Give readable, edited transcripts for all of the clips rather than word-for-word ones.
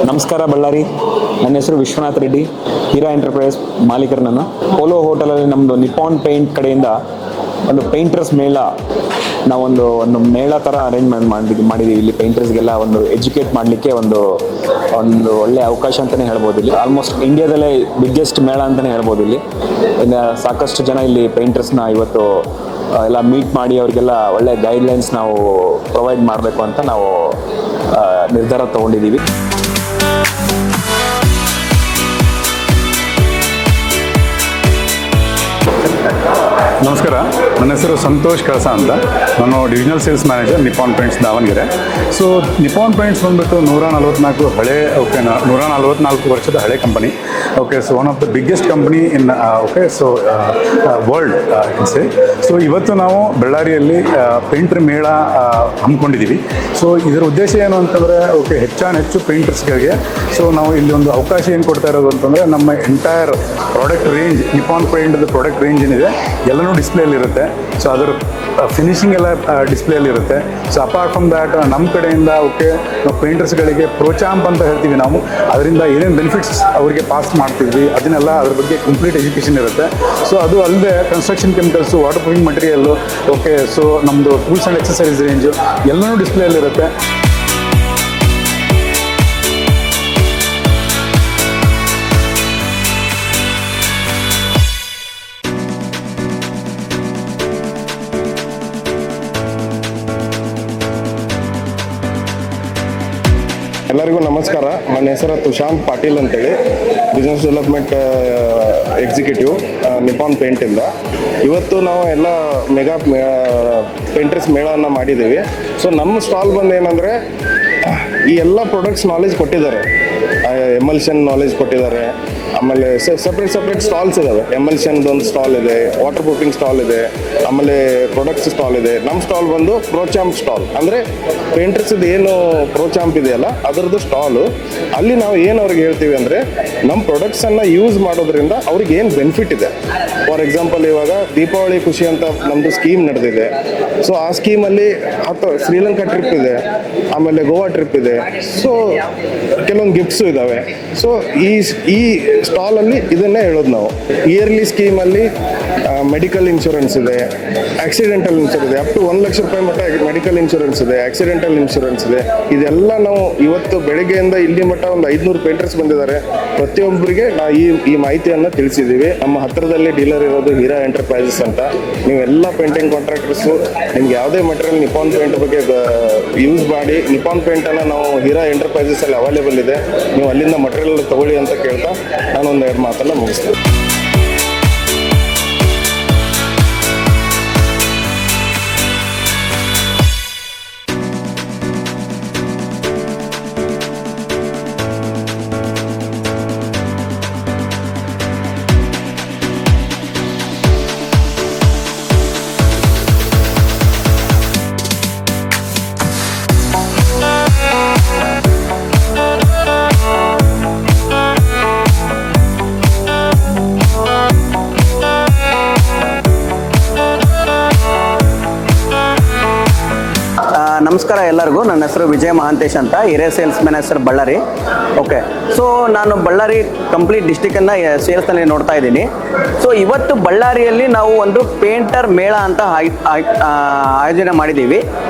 ನಮಸ್ಕಾರ ಬಳ್ಳಾರಿ. ನನ್ನ ಹೆಸರು ವಿಶ್ವನಾಥ್ ರೆಡ್ಡಿ, ಹೀರಾ ಎಂಟರ್ಪ್ರೈಸ್ ಮಾಲೀಕರು. ನಾನು ಪೋಲೋ ಹೋಟೆಲಲ್ಲಿ ನಮ್ಮದು ನಿಪಾನ್ ಪೇಂಟ್ ಕಡೆಯಿಂದ ಒಂದು ಪೇಂಟರ್ಸ್ ಮೇಳ, ನಾವೊಂದು ಮೇಳ ಥರ ಅರೇಂಜ್ಮೆಂಟ್ ಮಾಡಿದ್ದೀವಿ. ಇಲ್ಲಿ ಪೇಂಟರ್ಸ್ಗೆಲ್ಲ ಒಂದು ಎಜುಕೇಟ್ ಮಾಡಲಿಕ್ಕೆ ಒಂದು ಒಳ್ಳೆಯ ಅವಕಾಶ ಅಂತಲೇ ಹೇಳ್ಬೋದು. ಇಲ್ಲಿ ಆಲ್ಮೋಸ್ಟ್ ಇಂಡಿಯಾದಲ್ಲೇ ಬಿಗ್ಗೆಸ್ಟ್ ಮೇಳ ಅಂತಲೇ ಹೇಳ್ಬೋದು. ಇಲ್ಲಿ ಇನ್ನು ಸಾಕಷ್ಟು ಜನ ಇಲ್ಲಿ ಪೇಂಟರ್ಸ್ನ ಇವತ್ತು ಎಲ್ಲ ಮೀಟ್ ಮಾಡಿ ಅವ್ರಿಗೆಲ್ಲ ಒಳ್ಳೆ ಗೈಡ್ಲೈನ್ಸ್ ನಾವು ಪ್ರೊವೈಡ್ ಮಾಡಬೇಕು ಅಂತ ನಾವು ನಿರ್ಧಾರ ತಗೊಂಡಿದ್ದೀವಿ. ನಮಸ್ಕಾರ, ನನ್ನ ಹೆಸರು ಸಂತೋಷ್ ಕಳಸ ಅಂತ. ನಾನು divisional sales manager Nippon paints Davanagere. So Nippon paints ಬಂದುಬಿಟ್ಟು 144 ವರ್ಷದ ಹಳೆ company. Okay, so one of the biggest company in world say. So ಇವತ್ತು ನಾವು ಬಳ್ಳಾರಿಯಲ್ಲಿ ಪೇಂಟರ್ ಮೇಳ ಹಮ್ಮಿಕೊಂಡಿದ್ದೀವಿ. ಸೊ ಇದರ ಉದ್ದೇಶ ಏನು ಅಂತಂದರೆ, ಓಕೆ, ಹೆಚ್ಚು ಪೇಂಟರ್ಸ್ಗಳಿಗೆ ಸೊ ನಾವು ಇಲ್ಲಿ ಒಂದು ಅವಕಾಶ ಏನು ಕೊಡ್ತಾ ಇರೋದು ಅಂತಂದರೆ, ನಮ್ಮ ಎಂಟೈರ್ ಪ್ರಾಡಕ್ಟ್ ರೇಂಜ್, ನಿಪಾನ್ ಪೇಂಟ್ದು ಪ್ರಾಡಕ್ಟ್ ರೇಂಜ್ ಏನಿದೆ ಎಲ್ಲನೂ ಡಿಸ್ಪ್ಲೇಲಿರುತ್ತೆ. ಸೊ ಅದರ ಫಿನಿಶಿಂಗ್ ಎಲ್ಲ ಡಿಸ್ಪ್ಲೇಲಿರುತ್ತೆ. ಸೊ ಅಪಾರ್ಟ್ ಫ್ರಮ್ ದ್ಯಾಟ್ ನಮ್ಮ ಕಡೆಯಿಂದ ಓಕೆ, ನಾವು ಪೇಂಟರ್ಸ್ಗಳಿಗೆ ಪ್ರೋಚಾಂಪ್ ಅಂತ ಹೇಳ್ತೀವಿ ನಾವು. ಅದರಿಂದ ಏನೇನು ಬೆನಿಫಿಟ್ಸ್ ಅವರಿಗೆ ಪಾಸ್ ಮಾಡ್ತಿದ್ವಿ ಅದನ್ನೆಲ್ಲ ಅದ್ರ ಬಗ್ಗೆ ಕಂಪ್ಲೀಟ್ ಎಜುಕೇಷನ್ ಇರುತ್ತೆ. ಸೊ ಅದು ಅಲ್ಲದೆ construction chemicals, water proofing material, okay, so ನಮ್ಮದು ಟೂಲ್ಸ್ ಆ್ಯಂಡ್ ಎಕ್ಸಸರೀಸ್ ರೇಂಜು ಎಲ್ಲನೂ ಡಿಸ್ಪ್ಲೇಲಿರುತ್ತೆ. ಎಲ್ಲರಿಗೂ ನಮಸ್ಕಾರ. ನನ್ನ ಹೆಸರು ತುಷಾಂತ್ ಪಾಟೀಲ್ ಅಂತೇಳಿ, ಬಿಸ್ನೆಸ್ ಡೆವಲಪ್ಮೆಂಟ್ ಎಕ್ಸಿಕ್ಯೂಟಿವ್ ನಿಪಾನ್ ಪೇಂಟಿಂದ. ಇವತ್ತು ನಾವು ಎಲ್ಲ ಮೆಗಾ ಪೇಂಟರ್ಸ್ ಮೇಳವನ್ನು ಮಾಡಿದ್ದೀವಿ. ಸೊ ನಮ್ಮ ಸ್ಟಾಲ್ ಬಂದು ಏನಂದರೆ, ಈ ಎಲ್ಲ ಪ್ರಾಡಕ್ಟ್ಸ್ ನಾಲೆಜ್ ಕೊಟ್ಟಿದ್ದಾರೆ. ಎಮಲ್ಷನ್ ನಾಲೆಜ್ ಕೊಟ್ಟಿದ್ದಾರೆ. ಆಮೇಲೆ ಸಪ್ರೇಟ್ ಸ್ಟಾಲ್ಸ್ ಇದ್ದಾವೆ. ಎಮಲ್ಷನ್ದು ಒಂದು ಸ್ಟಾಲ್ ಇದೆ, ವಾಟರ್ ಪ್ರೂಫಿಂಗ್ ಸ್ಟಾಲ್ ಇದೆ, ಆಮೇಲೆ ಪ್ರಾಡಕ್ಟ್ಸ್ ಸ್ಟಾಲ್ ಇದೆ. ನಮ್ಮ ಸ್ಟಾಲ್ ಬಂದು ಪ್ರೋಚಾಂಪ್ ಸ್ಟಾಲ್, ಅಂದರೆ ಪೇಂಟರ್ಸ್ದು ಏನು ಪ್ರೋಚಾಂಪ್ ಇದೆಯಲ್ಲ ಅದರದ್ದು ಸ್ಟಾಲು. ಅಲ್ಲಿ ನಾವು ಏನು ಅವ್ರಿಗೆ ಹೇಳ್ತೀವಿ ಅಂದರೆ, ನಮ್ಮ ಪ್ರಾಡಕ್ಟ್ಸನ್ನು ಯೂಸ್ ಮಾಡೋದ್ರಿಂದ ಅವ್ರಿಗೆ ಏನು ಬೆನಿಫಿಟ್ ಇದೆ. ಫಾರ್ ಎಕ್ಸಾಂಪಲ್, ಇವಾಗ ದೀಪಾವಳಿ ಖುಷಿ ಅಂತ ನಮ್ಮದು ಸ್ಕೀಮ್ ನಡೆದಿದೆ. ಸೊ ಆ ಸ್ಕೀಮಲ್ಲಿ ಶ್ರೀಲಂಕಾ ಟ್ರಿಪ್ ಇದೆ, ಆಮೇಲೆ ಗೋವಾ ಟ್ರಿಪ್ ಇದೆ. ಸೊ ಕೆಲವೊಂದು ಗಿಫ್ಟ್ಸು ಇದ್ದಾವೆ. ಸೊ ಈ ಸ್ಟಾಲಲ್ಲಿ ಇದನ್ನೇ ಹೇಳೋದು ನಾವು. ಇಯರ್ಲಿ ಸ್ಕೀಮಲ್ಲಿ ಮೆಡಿಕಲ್ ಇನ್ಶೂರೆನ್ಸ್ ಇದೆ, ಆಕ್ಸಿಡೆಂಟಲ್ ಇನ್ಶೂರೆನ್ಸ್ ಇದೆ, ಅಪ್ ಟು 1 ಲಕ್ಷ ರೂಪಾಯಿ ಮಟ್ಟ ಮೆಡಿಕಲ್ ಇನ್ಶೂರೆನ್ಸ್ ಇದೆ, ಆಕ್ಸಿಡೆಂಟಲ್ ಇನ್ಶೂರೆನ್ಸ್ ಇದೆ. ಇದೆಲ್ಲ ನಾವು ಇವತ್ತು ಬೆಳಗ್ಗೆಯಿಂದ ಇಲ್ಲಿ ಮಟ್ಟ ಒಂದು 500 ಪೇಂಟರ್ಸ್ ಬಂದಿದ್ದಾರೆ. ಪ್ರತಿಯೊಬ್ಬರಿಗೆ ನಾವು ಈ ಮಾಹಿತಿಯನ್ನು ತಿಳಿಸಿದ್ದೀವಿ. ನಮ್ಮ ಹತ್ತಿರದಲ್ಲಿ ಡೀಲರ್ ಇರೋದು ಹೀರಾ ಎಂಟರ್ಪ್ರೈಸಸ್ ಅಂತ. ನೀವೆಲ್ಲ ಪೇಂಟಿಂಗ್ ಕಾಂಟ್ರಾಕ್ಟರ್ಸು ನಿಮ್ಗೆ ಯಾವುದೇ ಮಟೀರಿಯಲ್ ನಿಪಾನ್ ಪೇಂಟ್ ಬಗ್ಗೆ ಯೂಸ್ ಮಾಡಿ, ನಿಪಾನ್ ಪೇಂಟನ್ನು ನಾವು ಹೀರಾ ಎಂಟರ್ಪ್ರೈಸಸಲ್ಲಿ ಅವೈಲೇಬಲ್ ಇದೆ, ನೀವು ಅಲ್ಲಿಂದ ಮಟೀರಿಯಲ್ ತಗೊಳ್ಳಿ ಅಂತ ಕೇಳ್ತಾ ನಾನು ಒಂದೆರಡು ಮಾತನ್ನು ಮುಗಿಸ್ತೇನೆ. ನಮಸ್ಕಾರ ಎಲ್ಲರಿಗೂ. ನನ್ನ ಹೆಸರು ವಿಜಯ ಮಹಾಂತೇಶ್ ಅಂತ, ಹಿರಿಯ sales manager Ballari. Okay, so ನಾನು ಬಳ್ಳಾರಿ ಕಂಪ್ಲೀಟ್ ಡಿಸ್ಟಿಕನ್ನು ಸೇಲ್ಸ್ನಲ್ಲಿ ನೋಡ್ತಾ ಇದ್ದೀನಿ. ಸೊ ಇವತ್ತು ಬಳ್ಳಾರಿಯಲ್ಲಿ ನಾವು ಒಂದು ಪೇಂಟರ್ ಮೇಳ ಅಂತ ಆಯೋಜನೆ ಮಾಡಿದ್ದೀವಿ.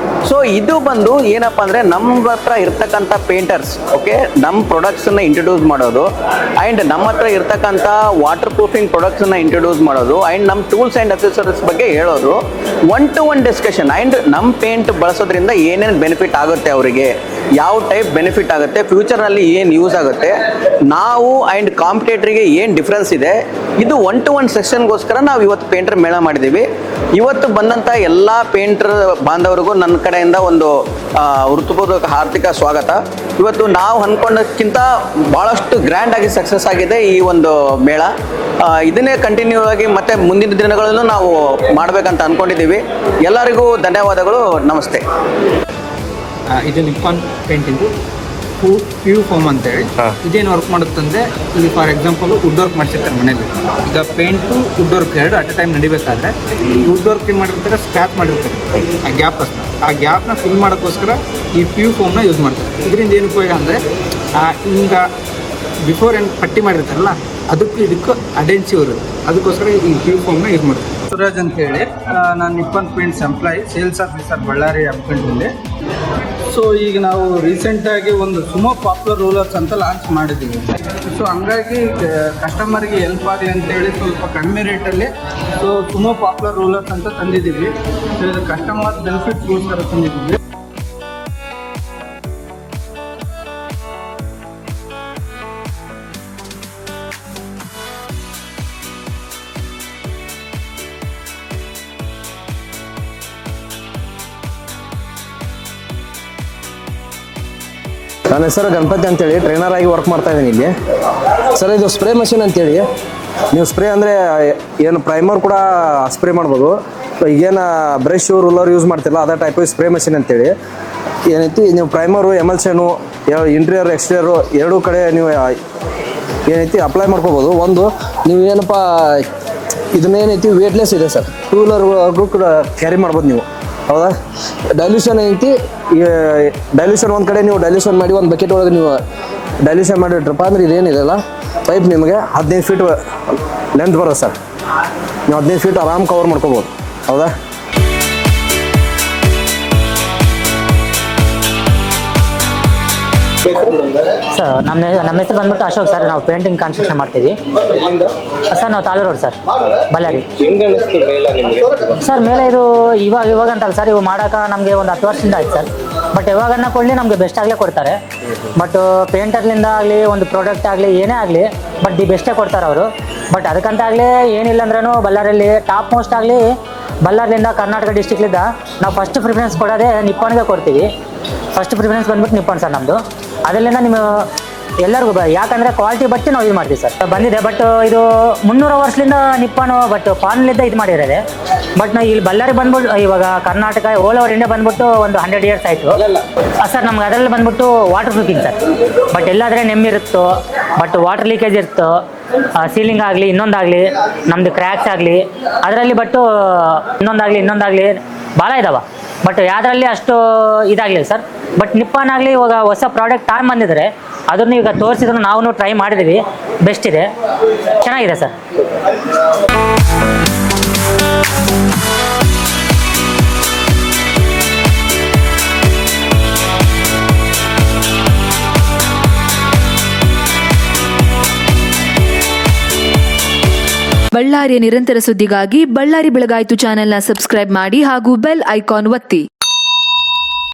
ಸೊ ಇದು ಬಂದು ಏನಪ್ಪ ಅಂದರೆ, ನಮ್ಮ ಹತ್ರ ಇರ್ತಕ್ಕಂಥ ಪೇಂಟರ್ಸ್, ಓಕೆ, ನಮ್ಮ ಪ್ರಾಡಕ್ಟ್ಸನ್ನು ಇಂಟ್ರೊಡ್ಯೂಸ್ ಮಾಡೋದು, ಆ್ಯಂಡ್ ನಮ್ಮ ಹತ್ರ ಇರ್ತಕ್ಕಂಥ ವಾಟರ್ ಪ್ರೂಫಿಂಗ್ ಪ್ರಾಡಕ್ಟ್ಸನ್ನು ಇಂಟ್ರೊಡ್ಯೂಸ್ ಮಾಡೋದು, ಆ್ಯಂಡ್ ನಮ್ಮ ಟೂಲ್ಸ್ ಆ್ಯಂಡ್ ಅಕ್ಸೆಸರೀಸ್ ಬಗ್ಗೆ ಹೇಳೋದು, 1-to-1 ಡಿಸ್ಕಷನ್. ಆ್ಯಂಡ್ ನಮ್ಮ ಪೇಂಟ್ ಬಳಸೋದ್ರಿಂದ ಏನೇನು ಬೆನಿಫಿಟ್ ಆಗುತ್ತೆ, ಅವರಿಗೆ ಯಾವ ಟೈಪ್ ಬೆನಿಫಿಟ್ ಆಗುತ್ತೆ, ಫ್ಯೂಚರ್ನಲ್ಲಿ ಏನು ಯೂಸ್ ಆಗುತ್ತೆ, ನಾವು ಆ್ಯಂಡ್ ಕಾಂಪಿಟೇಟ್ರಿಗೆ ಏನು ಡಿಫ್ರೆನ್ಸ್ ಇದೆ, ಇದು 1-to-1 ಸೆಷನ್ಗೋಸ್ಕರ ನಾವು ಇವತ್ತು ಪೇಂಟರ್ ಮೇಳ ಮಾಡಿದ್ದೀವಿ. ಇವತ್ತು ಬಂದಂಥ ಎಲ್ಲ ಪೇಂಟರ್ ಬಾಂಧವರಿಗೂ ನನ್ನ ಕಡೆಯಿಂದ ಒಂದು ಹೃತ್ಪೂರ್ವಕ ಹಾರ್ದಿಕ ಸ್ವಾಗತ. ಇವತ್ತು ನಾವು ಅಂದ್ಕೊಂಡಕ್ಕಿಂತ ಭಾಳಷ್ಟು ಗ್ರ್ಯಾಂಡಾಗಿ ಸಕ್ಸಸ್ ಆಗಿದೆ ಈ ಒಂದು ಮೇಳ. ಇದನ್ನೇ ಕಂಟಿನ್ಯೂ ಆಗಿ ಮತ್ತೆ ಮುಂದಿನ ದಿನಗಳಲ್ಲೂ ನಾವು ಮಾಡಬೇಕಂತ ಅಂದ್ಕೊಂಡಿದ್ದೀವಿ. ಎಲ್ಲರಿಗೂ ಧನ್ಯವಾದಗಳು, ನಮಸ್ತೆ. ಇದು Nippon painting P U foam ಅಂತೇಳಿ. ಇದೇನು ವರ್ಕ್ ಮಾಡುತ್ತಂದರೆ, ಇಲ್ಲಿ ಫಾರ್ ಎಕ್ಸಾಂಪಲ್ ವುಡ್ ವರ್ಕ್ ಮಾಡಿಸಿರ್ತಾರೆ ಮನೇಲಿ. ಈಗ ಪೇಂಟು ವುಡ್ ವರ್ಕ್ ಎರಡು ಅಟ್ ಎ ಟೈಮ್ ನಡಿಬೇಕಾದ್ರೆ ಈ ವುಡ್ ವರ್ಕ್ ಏನು ಮಾಡಿರ್ತಾರೆ, ಸ್ಕ್ರಾಚ್ ಮಾಡಿರ್ತಾರೆ ಆ ಗ್ಯಾಪ್ನ ಫಿಲ್ ಮಾಡೋಕ್ಕೋಸ್ಕರ ಈ ಪಿ ಯು ಫೋಮ್ನ ಯೂಸ್ ಮಾಡ್ತಾರೆ. ಇದರಿಂದ ಏನು ಉಪಯೋಗ ಅಂದರೆ, ಈಗ ಬಿಫೋರ್ ಏನು ಪಟ್ಟಿ ಮಾಡಿರ್ತಾರಲ್ಲ ಅದಕ್ಕೂ ಇದಕ್ಕೂ ಅಡೆನ್ಸಿ ಇರುತ್ತೆ, ಅದಕ್ಕೋಸ್ಕರ ಈ ಪ್ಯೂ ಫಾರ್ಮ್ನ ಯೂಸ್ ಮಾಡ್ತೀವಿ. ಸುರಾಜ್ ಅಂತೇಳಿ ನಾನು Nippon paints employee, sales officer Ballari ಅನ್ಕೊಂಡಿದ್ದೆ. ಸೊ ಈಗ ನಾವು ರೀಸೆಂಟಾಗಿ ಒಂದು ಸುಮೋ ಪಾಪ್ಯುಲರ್ ರೂಲರ್ಸ್ ಅಂತ ಲಾಂಚ್ ಮಾಡಿದ್ದೀವಿ. ಸೊ ಹಂಗಾಗಿ ಕಸ್ಟಮರ್ಗೆ ಹೆಲ್ಪ್ ಆಗಲಿ ಅಂತೇಳಿ ಸ್ವಲ್ಪ ಕಡಿಮೆ ರೇಟಲ್ಲಿ ಸೊ ಸುಮೋ ಪಾಪ್ಯುಲರ್ ರೂಲರ್ಸ್ ಅಂತ ತಂದಿದ್ದೀವಿ. ಇದು ಕಸ್ಟಮರ್ ಬೆನಿಫಿಟ್ಸ್ಗೋಸ್ಕರ ತಂದಿದ್ದೀವಿ. ನನ್ನ ಹೆಸರು ಗಣಪತಿ ಅಂತೇಳಿ ಟ್ರೈನರ್ ಆಗಿ ವರ್ಕ್ ಮಾಡ್ತಾ ಇದ್ದೀನಿ ಇಲ್ಲಿ. ಸರ್ ಇದು ಸ್ಪ್ರೇ ಮಷಿನ್ ಅಂತೇಳಿ, ನೀವು ಸ್ಪ್ರೇ ಅಂದರೆ ಏನು ಪ್ರೈಮರ್ ಕೂಡ ಸ್ಪ್ರೇ ಮಾಡ್ಬೋದು. ಈಗೇನು ಬ್ರಷ್ ರೂಲರ್ ಯೂಸ್ ಮಾಡ್ತಿರಲ್ಲ ಅದೇ ಟೈಪ್ ಸ್ಪ್ರೇ ಮಷಿನ್ ಅಂತೇಳಿ ಏನೈತಿ. ನೀವು ಪ್ರೈಮರು ಎಮಲ್ಷನು ಇಂಟೀರಿಯರ್ ಎಕ್ಸ್ಟೀರಿಯರು ಎರಡೂ ಕಡೆ ನೀವು ಏನೈತಿ ಅಪ್ಲೈ ಮಾಡ್ಕೋಬೋದು. ಒಂದು ನೀವು ಏನಪ್ಪ ಇದನ್ನೇನೈತಿ ವೇಟ್ಲೆಸ್ ಇದೆ ಸರ್, ಟೂ ವೀಲರ್ಗೂ ಕೂಡ ಕ್ಯಾರಿ ಮಾಡ್ಬೋದು ನೀವು. ಹೌದಾ, ಡೈಲ್ಯೂಷನ್ ಐತಿ. ಡೈಲ್ಯೂಷನ್ ಒಂದು ಕಡೆ ನೀವು ಡೈಲ್ಯೂಷನ್ ಮಾಡಿ ಒಂದು ಬಕೆಟ್ ಒಳಗೆ ನೀವು ಡೈಲ್ಯೂಷನ್ ಮಾಡಿಟ್ರಪ್ಪ ಅಂದ್ರೆ ಇದೇನಿದೆಲ್ಲ ಪೈಪ್ ನಿಮಗೆ 15 ಫೀಟ್ ಲೆಂತ್ ಬರುತ್ತೆ ಸರ್. ನೀವು 15 ಫೀಟ್ ಆರಾಮ್ ಕವರ್ ಮಾಡ್ಕೋಬೋದು. ಹೌದಾ, ಸರ್ ನಮ್ಮ ಹೆಸರು ಬಂದ್ಬಿಟ್ಟು ಅಶೋಕ್ ಸರ್. ನಾವು ಪೇಂಟಿಂಗ್ ಕನ್ಸ್ಟ್ರಕ್ಷನ್ ಮಾಡ್ತೀವಿ ಸರ್. ನಾವು ತಾಲೂರು ರೋಡ್ ಸರ್, ಬಳ್ಳಾರಿ ಸರ್. ಮೇಲೆ ಇದು ಇವಾಗ ಅಂತಲ್ಲ ಸರ್, ಇವು ಮಾಡೋಕೆ ನಮಗೆ ಒಂದು 10 ವರ್ಷದಿಂದ ಆಯ್ತು ಸರ್. ಬಟ್ ಯಾವಾಗನ್ನ ಕೊಡಲಿ ನಮಗೆ ಬೆಸ್ಟ್ ಆಗಲೇ ಕೊಡ್ತಾರೆ. ಬಟ್ ಪೇಂಟರ್ಲಿಂದ ಆಗಲಿ ಒಂದು ಪ್ರಾಡಕ್ಟ್ ಆಗಲಿ ಏನೇ ಆಗಲಿ ಬಟ್ ದಿ ಬೆಸ್ಟೇ ಕೊಡ್ತಾರೆ ಅವರು. ಬಟ್ ಅದಕ್ಕಂತ ಆಗಲಿ ಏನಿಲ್ಲ ಅಂದ್ರೂ ಬಳ್ಳಾರಿಯಲ್ಲಿ ಟಾಪ್ ಮೋಸ್ಟ್ ಆಗಲಿ ಬಳ್ಳಾರಿಯಿಂದ ಕರ್ನಾಟಕ ಡಿಸ್ಟಿಕ್ಲಿಂದ ನಾವು ಫಸ್ಟ್ ಪ್ರಿಫರೆನ್ಸ್ ಕೊಡೋದೇ ನಿಪ್ಪಾನ್ಗೆ ಕೊಡ್ತೀವಿ. ಫಸ್ಟ್ ಪ್ರಿಫರೆನ್ಸ್ ಬಂದ್ಬಿಟ್ಟು ನಿಪ್ಪಾನ್ ಸರ್ ನಮ್ಮದು. ಅದರಿಂದ ನಿಮ್ಮ ಎಲ್ಲರಿಗೂ ಯಾಕಂದರೆ ಕ್ವಾಲಿಟಿ ಬಟ್ಟೆ ನಾವು ಇದು ಮಾಡ್ತೀವಿ ಸರ್. ಬಂದಿದೆ ಬಟ್ ಇದು 300 ವರ್ಷದಿಂದ ನಿಪ್ಪಾನು ಬಟ್ ಪಾನ್ಲಿಂದ ಇದು ಮಾಡಿರೋದೆ. ಬಟ್ ನಾವು ಇಲ್ಲಿ ಬಳ್ಳಾರಿ ಬಂದ್ಬಿಟ್ಟು ಇವಾಗ ಕರ್ನಾಟಕ ಓಲ್ ಓವರ್ ಇಂಡಿಯಾ ಬಂದ್ಬಿಟ್ಟು ಒಂದು 100 ಇಯರ್ಸ್ ಆಯಿತು ಸರ್. ನಮ್ಗೆ ಅದರಲ್ಲಿ ಬಂದ್ಬಿಟ್ಟು ವಾಟರ್ ಪ್ರೂಫಿಂಗ್ ಸರ್. ಬಟ್ ಎಲ್ಲಾದರೆ ನೆಮ್ಮಿರುತ್ತೋ ಬಟ್ ವಾಟರ್ ಲೀಕೇಜ್ ಇರುತ್ತೋ, ಸೀಲಿಂಗ್ ಆಗಲಿ ಇನ್ನೊಂದಾಗಲಿ ನಮ್ಮದು ಕ್ರ್ಯಾಕ್ಸ್ ಆಗಲಿ ಅದರಲ್ಲಿ ಬಟ್ಟು ಇನ್ನೊಂದಾಗಲಿ ಭಾಳ ಇದಾವೆ. ಬಟ್ ಯಾವುದರಲ್ಲಿ ಅಷ್ಟು ಇದಾಗಲಿಲ್ಲ ಸರ್. ಬಟ್ ನಿಪ್ಪಾನ್ ಆಗಲಿ ಇವಾಗ ಹೊಸ ಪ್ರಾಡಕ್ಟ್ ಆನ್ ಬಂದಿದ್ದಾರೆ, ಅದನ್ನು ಈಗ ತೋರಿಸಿದ್ರು ನಾವು ಟ್ರೈ ಮಾಡಿದ್ದೀವಿ. ಬೆಸ್ಟ್ ಇದೆ, ಚೆನ್ನಾಗಿದೆ ಸರ್. ಬಳ್ಳಾರಿಯ ನಿರಂತರ ಸುದ್ದಿಗಾಗಿ ಬಳ್ಳಾರಿ ಬೆಳಗಾಯಿತು ಚಾನೆಲ್ನ ಸಬ್ಸ್ಕ್ರೈಬ್ ಮಾಡಿ ಹಾಗೂ ಬೆಲ್ ಐಕಾನ್ ಒತ್ತಿ.